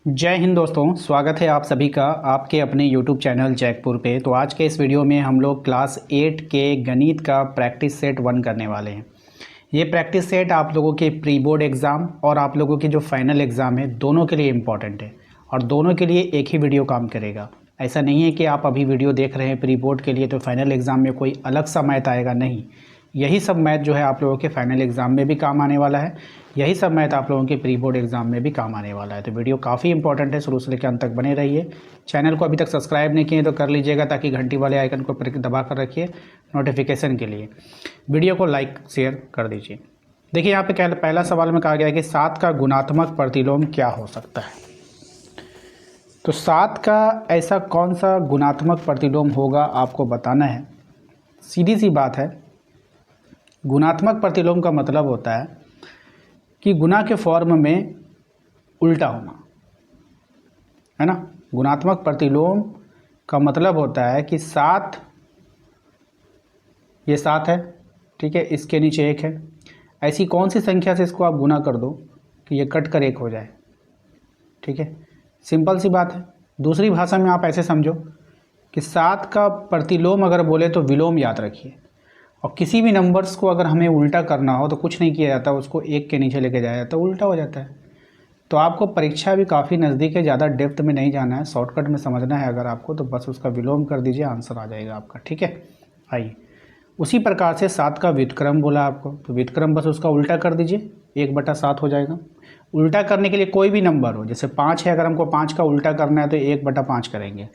जय हिंद दोस्तों, स्वागत है आप सभी का आपके अपने YouTube चैनल जैकपुर पे। तो आज के इस वीडियो में हम लोग क्लास 8 के गणित का प्रैक्टिस सेट 1 करने वाले हैं। ये प्रैक्टिस सेट आप लोगों के प्री बोर्ड एग्ज़ाम और आप लोगों के जो फाइनल एग्ज़ाम है दोनों के लिए इम्पॉर्टेंट है और दोनों के लिए एक ही वीडियो काम करेगा। ऐसा नहीं है कि आप अभी वीडियो देख रहे हैं प्री बोर्ड के लिए तो फाइनल एग्ज़ाम में कोई अलग सा मैथ आएगा, नहीं। यही सब मैथ जो है आप लोगों के फाइनल एग्ज़ाम में भी काम आने वाला है, यही सब मैथ आप लोगों के प्री बोर्ड एग्ज़ाम में भी काम आने वाला है। तो वीडियो काफ़ी इंपॉर्टेंट है, शुरू से लेकर अंत तक बने रहिए। चैनल को अभी तक सब्सक्राइब नहीं किए तो कर लीजिएगा, ताकि घंटी वाले आइकन को दबा कर रखिए नोटिफिकेशन के लिए। वीडियो को लाइक शेयर कर दीजिए। देखिए यहाँ पे पहला सवाल में कहा गया है कि 7 का गुणात्मक प्रतिलोम क्या हो सकता है। तो 7 का ऐसा कौन सा गुणात्मक प्रतिलोम होगा आपको बताना है। सीधी सी बात है, गुणात्मक प्रतिलोम का मतलब होता है कि गुना के फॉर्म में उल्टा होना, है ना। गुणात्मक प्रतिलोम का मतलब होता है कि 7, ये 7 है, ठीक है, इसके नीचे 1 है। ऐसी कौन सी संख्या से इसको आप गुना कर दो कि ये कट कर 1 हो जाए, ठीक है। सिंपल सी बात है। दूसरी भाषा में आप ऐसे समझो कि 7 का प्रतिलोम अगर बोले तो विलोम याद रखिए। और किसी भी नंबर्स को अगर हमें उल्टा करना हो तो कुछ नहीं किया जाता, उसको 1 के नीचे लेके जाया जाता है, उल्टा हो जाता है। तो आपको परीक्षा भी काफ़ी नज़दीक है, ज़्यादा डेप्थ में नहीं जाना है, शॉर्टकट में समझना है अगर आपको, तो बस उसका विलोम कर दीजिए, आंसर आ जाएगा आपका, ठीक है। आइए, उसी प्रकार से 7 का व्युत्क्रम बोला आपको, तो व्युत्क्रम बस उसका उल्टा कर दीजिए, 1/7 हो जाएगा। उल्टा करने के लिए कोई भी नंबर हो, जैसे 5 है, अगर हमको 5 का उल्टा करना है तो 1/5 करेंगे।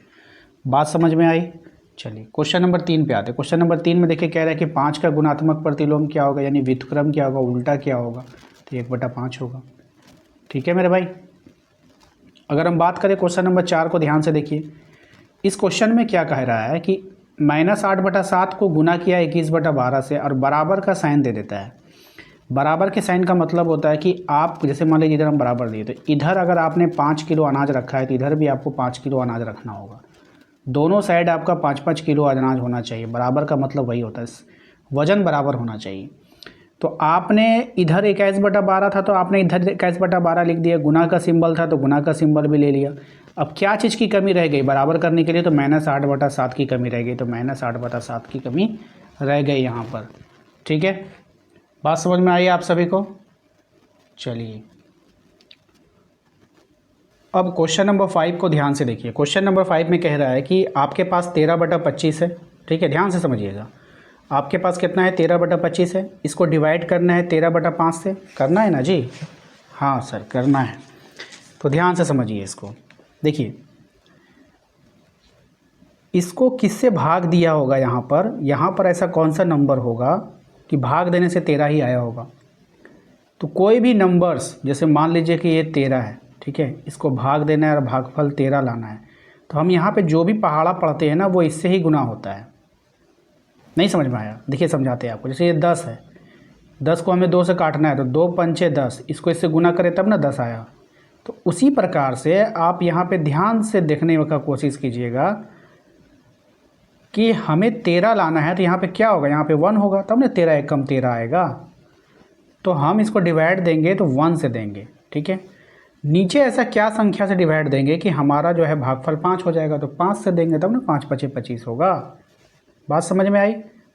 बात समझ में आई। चलिए क्वेश्चन नंबर 3 पे आते हैं। क्वेश्चन नंबर 3 में देखिए क्या रहा है कि 5 का गुणात्मक प्रतिलोम क्या होगा, यानी व्युत्क्रम क्या होगा, उल्टा क्या होगा, तो 1/5 होगा, ठीक है मेरे भाई। अगर हम बात करें क्वेश्चन नंबर 4 को, ध्यान से देखिए। इस क्वेश्चन में क्या कह रहा है कि -8/7 को गुना किया 21/12 से और बराबर का साइन दे देता है। बराबर के साइन का मतलब होता है कि आप जैसे मान लीजिए इधर हम बराबर दिए, तो इधर अगर आपने 5 किलो अनाज रखा है तो इधर भी आपको 5 किलो अनाज रखना होगा। दोनों साइड आपका 5-5 किलो अनाज होना चाहिए। बराबर का मतलब वही होता है, वजन बराबर होना चाहिए। तो आपने इधर 21/12 था तो आपने इधर 21/12 लिख दिया, गुना का सिंबल था तो गुना का सिंबल भी ले लिया। अब क्या चीज़ की कमी रह गई बराबर करने के लिए, तो -8/7 की कमी रह गई, तो -8/7 की कमी रह गई यहाँ पर, ठीक है। बात समझ में आई आप सभी को। चलिए अब क्वेश्चन नंबर 5 को ध्यान से देखिए। क्वेश्चन नंबर 5 में कह रहा है कि आपके पास 13/25 है, ठीक है, ध्यान से समझिएगा। आपके पास कितना है, 13/25 है। इसको डिवाइड करना है 13/5 से, करना है ना जी, हाँ सर करना है। तो ध्यान से समझिए इसको। देखिए इसको किससे भाग दिया होगा, यहाँ पर ऐसा कौन सा नंबर होगा कि भाग देने से 13 ही आया होगा। तो कोई भी नंबर्स, जैसे मान लीजिए कि ये 13 है, ठीक है, इसको भाग देना है और भागफल 13 लाना है, तो हम यहाँ पे जो भी पहाड़ा पढ़ते हैं ना वो इससे ही गुना होता है। नहीं समझ में आया, देखिए समझाते हैं आपको। जैसे ये 10 है, 10 को हमें 2 से काटना है तो 2 पंचे 10, इसको इससे गुना करें तब ना 10 आया। तो उसी प्रकार से आप यहाँ पे ध्यान से देखने का कोशिश कीजिएगा कि हमें 13 लाना है, तो यहाँ पे क्या होगा, यहाँ पे 1 होगा, तब ना 13 एक कम 13 आएगा। तो हम इसको डिवाइड देंगे तो 1 से देंगे, ठीक है। नीचे ऐसा क्या संख्या से डिवाइड देंगे कि हमारा जो है भागफल 5 हो जाएगा, तो 5 से देंगे तब ना 5×5 = 25 होगा। बात समझ में आई।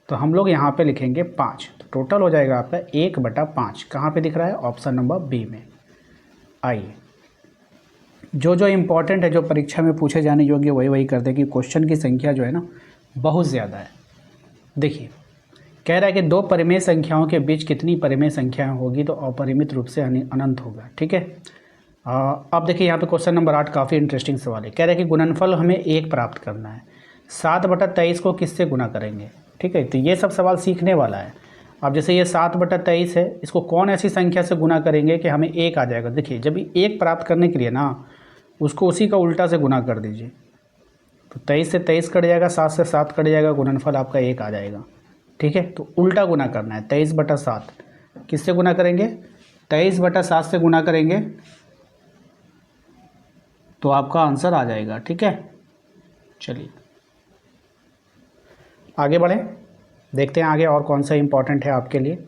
तो हम लोग यहाँ पे लिखेंगे 5, तो टोटल हो जाएगा आपका 1/5। कहाँ पे दिख रहा है, ऑप्शन नंबर बी में। आइए, जो इम्पोर्टेंट है, जो परीक्षा में पूछे जाने योग्य वही कर दे, कि क्वेश्चन की संख्या जो है ना बहुत ज़्यादा है। देखिए कह रहा है कि 2 परिमेय संख्याओं के बीच कितनी परिमेय संख्याएं होगी, तो अपरिमित रूप से अनंत होगा, ठीक है। अब देखिए यहाँ पे क्वेश्चन नंबर 8 काफ़ी इंटरेस्टिंग सवाल है। कह रहा है कि गुणनफल हमें 1 प्राप्त करना है, 7/23 को किससे गुना करेंगे, ठीक है। तो ये सब सवाल सीखने वाला है। अब जैसे ये 7/23 है, इसको कौन ऐसी संख्या से गुना करेंगे कि हमें 1 आ जाएगा। देखिए जब 1 प्राप्त करने के लिए ना उसको उसी का उल्टा से गुना कर दीजिए, तो 23 से 23 कट जाएगा, 7 से 7 कट जाएगा, गुणनफल आपका 1 आ जाएगा, ठीक है। तो उल्टा गुना करना है, 23/7 किससे गुना करेंगे, 23/7 से गुना करेंगे तो आपका आंसर आ जाएगा, ठीक है। चलिए आगे बढ़ें, देखते हैं आगे और कौन सा इंपॉर्टेंट है आपके लिए।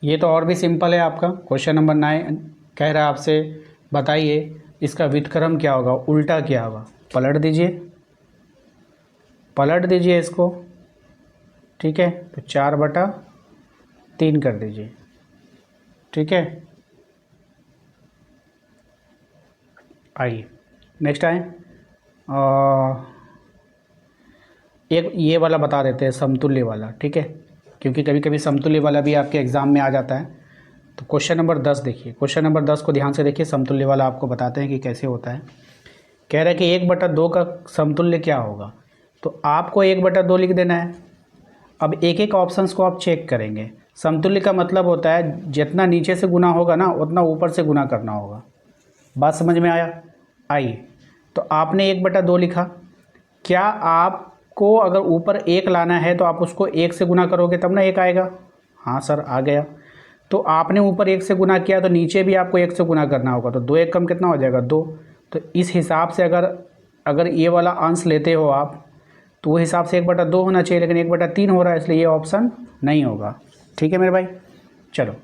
ये तो और भी सिंपल है आपका। क्वेश्चन नंबर 9 कह रहा है आपसे बताइए इसका व्युत्क्रम क्या होगा, उल्टा क्या होगा, पलट दीजिए इसको, ठीक है। तो 4/3 कर दीजिए, ठीक है। आइए नेक्स्ट आए, एक ये वाला बता देते हैं, समतुल्य वाला, ठीक है, क्योंकि कभी कभी समतुल्य वाला भी आपके एग्ज़ाम में आ जाता है। तो क्वेश्चन नंबर 10 देखिए, क्वेश्चन नंबर 10 को ध्यान से देखिए, समतुल्य वाला आपको बताते हैं कि कैसे होता है। कह रहा है कि 1/2 का समतुल्य क्या होगा, तो आपको 1/2 लिख देना है। अब एक एक ऑप्शंस को आप चेक करेंगे। समतुल्य का मतलब होता है जितना नीचे से गुना होगा ना उतना ऊपर से गुना करना होगा। बात समझ में आया? आइए, तो आपने 1/2 लिखा, क्या आपको अगर ऊपर 1 लाना है तो आप उसको 1 से गुना करोगे तब ना 1 आएगा? हाँ सर आ गया। तो आपने ऊपर 1 से गुना किया तो नीचे भी आपको 1 से गुना करना होगा, तो 2 1 कम कितना हो जाएगा, 2। तो इस हिसाब से अगर ये वाला अंश लेते हो आप तो वो हिसाब से 1/2 होना चाहिए, लेकिन 1/3 हो रहा है, इसलिए ये ऑप्शन नहीं होगा। ठीक है मेरे भाई, चलो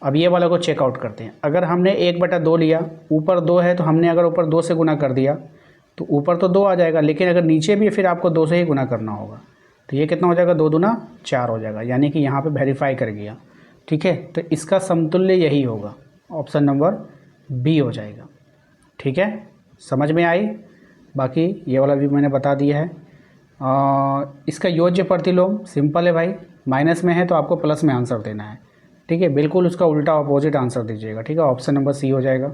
अब ये वाला को चेकआउट करते हैं। अगर हमने 1/2 लिया, ऊपर 2 है तो हमने अगर ऊपर 2 से गुना कर दिया तो ऊपर तो 2 आ जाएगा, लेकिन अगर नीचे भी फिर आपको 2 से ही गुना करना होगा। तो ये कितना हो जाएगा, 2 दूना 4 हो जाएगा, यानी कि यहाँ पे वेरीफाई कर गया। ठीक है, तो इसका समतुल्य यही होगा, ऑप्शन नंबर बी हो जाएगा। ठीक है, समझ में आई? बाकी ये वाला भी मैंने बता दिया है। इसका योज्य प्रतिलोम सिंपल है भाई, माइनस में है तो आपको प्लस में आंसर देना है। ठीक है, बिल्कुल उसका उल्टा अपोजिट आंसर दीजिएगा। ठीक है, ऑप्शन नंबर सी हो जाएगा।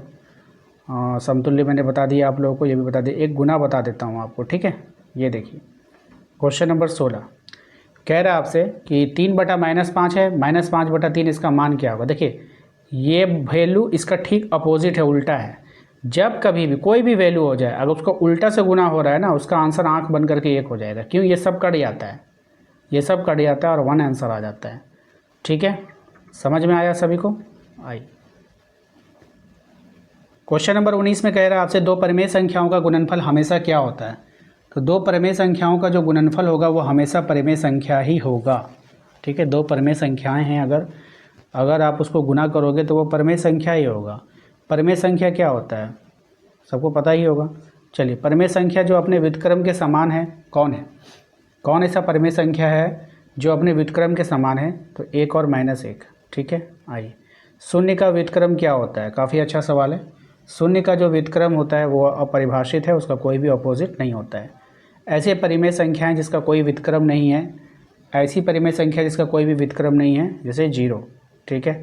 समतुल्य मैंने बता दिया आप लोगों को, ये भी बता दिया। एक गुना बता देता हूँ आपको, ठीक है। ये देखिए क्वेश्चन नंबर 16 कह रहा है आपसे कि 3/-5 है, -5/3 इसका मान क्या होगा। देखिए ये वैल्यू इसका ठीक अपोजिट है, उल्टा है। जब कभी भी कोई भी वैल्यू हो जाए, अगर उसका उल्टा से गुना हो रहा है ना, उसका आंसर आंख बंद करके 1 हो जाएगा। क्यों? ये सब कट जाता है, ये सब कट जाता है और 1 आंसर आ जाता है। ठीक है, समझ में आया सभी को? आई क्वेश्चन नंबर 19 में कह रहा है आपसे 2 परिमेय संख्याओं का गुणनफल हमेशा क्या होता है। तो 2 परिमेय संख्याओं का जो गुणनफल होगा वो हमेशा परिमेय संख्या ही होगा। ठीक है, 2 परिमेय संख्याएं हैं, अगर आप उसको गुना करोगे तो वो परिमेय संख्या ही होगा। परिमेय संख्या क्या होता है सबको पता ही होगा। चलिए, परिमेय संख्या जो अपने व्युत्क्रम के समान है कौन ऐसा परिमेय संख्या है जो अपने व्युत्क्रम के समान है? तो 1 और -1। ठीक है, आइए, शून्य का व्युत्क्रम क्या होता है? काफ़ी अच्छा सवाल है। शून्य का जो व्युत्क्रम होता है वो अपरिभाषित है, उसका कोई भी अपोजिट नहीं होता है। ऐसे परिमेय संख्याएं जिसका कोई व्युत्क्रम नहीं है, ऐसी परिमेय संख्या जिसका कोई भी व्युत्क्रम नहीं है, जैसे 0। ठीक है,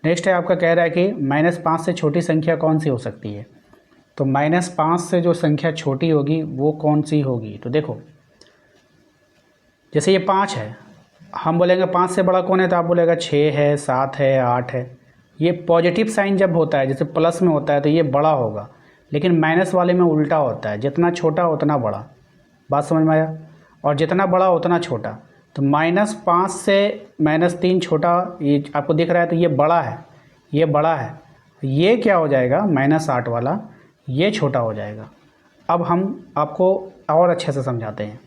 नेक्स्ट है आपका कह रहा है कि -5 से छोटी संख्या कौन सी हो सकती है। तो -5 से जो संख्या छोटी होगी वो कौन सी होगी? तो देखो, जैसे ये 5 है, हम बोलेंगे 5 से बड़ा कौन है, तो आप बोलेगा 6 है, 7 है, 8 है। ये पॉजिटिव साइन जब होता है, जैसे प्लस में होता है तो ये बड़ा होगा, लेकिन माइनस वाले में उल्टा होता है, जितना छोटा उतना बड़ा। बात समझ में आया? और जितना बड़ा उतना छोटा। तो -5 से -3 छोटा, ये आपको दिख रहा है, तो ये बड़ा है, ये बड़ा है। ये क्या हो जाएगा, -8 वाला, ये छोटा हो जाएगा। अब हम आपको और अच्छे से समझाते हैं।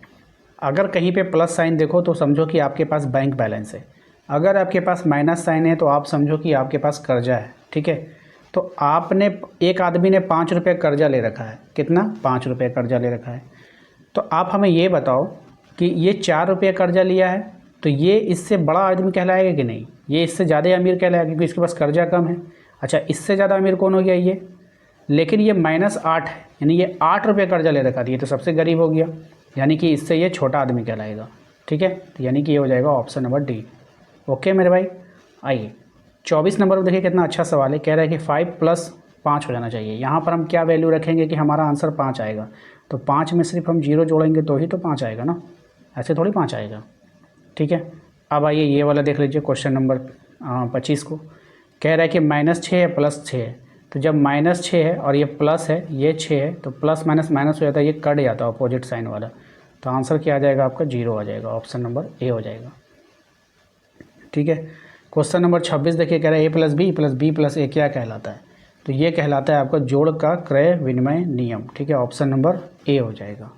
अगर कहीं पे प्लस साइन देखो तो समझो कि आपके पास बैंक बैलेंस है, अगर आपके पास माइनस साइन है तो आप समझो कि आपके पास कर्जा है। ठीक है, तो एक आदमी ने 5 रुपये कर्जा ले रखा है। कितना? 5 रुपये कर्जा ले रखा है। तो आप हमें ये बताओ कि ये 4 रुपये कर्जा लिया है, तो ये इससे बड़ा आदमी कहलाएगा कि नहीं? ये इससे ज़्यादा अमीर कहलाएगा क्योंकि इसके पास कर्जा कम है। अच्छा, इससे ज़्यादा अमीर कौन हो गया? ये। लेकिन ये -8 है, यानी ये 8 रुपये कर्जा ले रखा था, ये तो सबसे गरीब हो गया, यानी कि इससे ये छोटा आदमी कहलाएगा। ठीक है, तो यानी कि ये हो जाएगा ऑप्शन नंबर डी। ओके मेरे भाई, आइए 24 नंबर में देखिए कितना अच्छा सवाल है। कह रहा है कि 5 + 5 हो जाना चाहिए। यहाँ पर हम क्या वैल्यू रखेंगे कि हमारा आंसर 5 आएगा? तो 5 में सिर्फ हम 0 जोड़ेंगे तो ही तो 5 आएगा ना, ऐसे थोड़ी 5 आएगा। ठीक है, अब आइए ये वाला देख लीजिए, क्वेश्चन नंबर 25 को। कह रहा है कि -6 है, +6 है। तो जब -6 है और ये प्लस है, ये 6 है, तो प्लस माइनस माइनस हो जाता है, ये कट जाता है अपोजिट साइन वाला। तो आंसर क्या आ जाएगा आपका? 0 आ जाएगा, ऑप्शन नंबर ए हो जाएगा। ठीक है, क्वेश्चन नंबर 26 देखिए, कह रहा है a + b + b + a क्या कहलाता है। तो ये कहलाता है आपका जोड़ का क्रय विनिमय नियम। ठीक है, ऑप्शन नंबर ए हो जाएगा।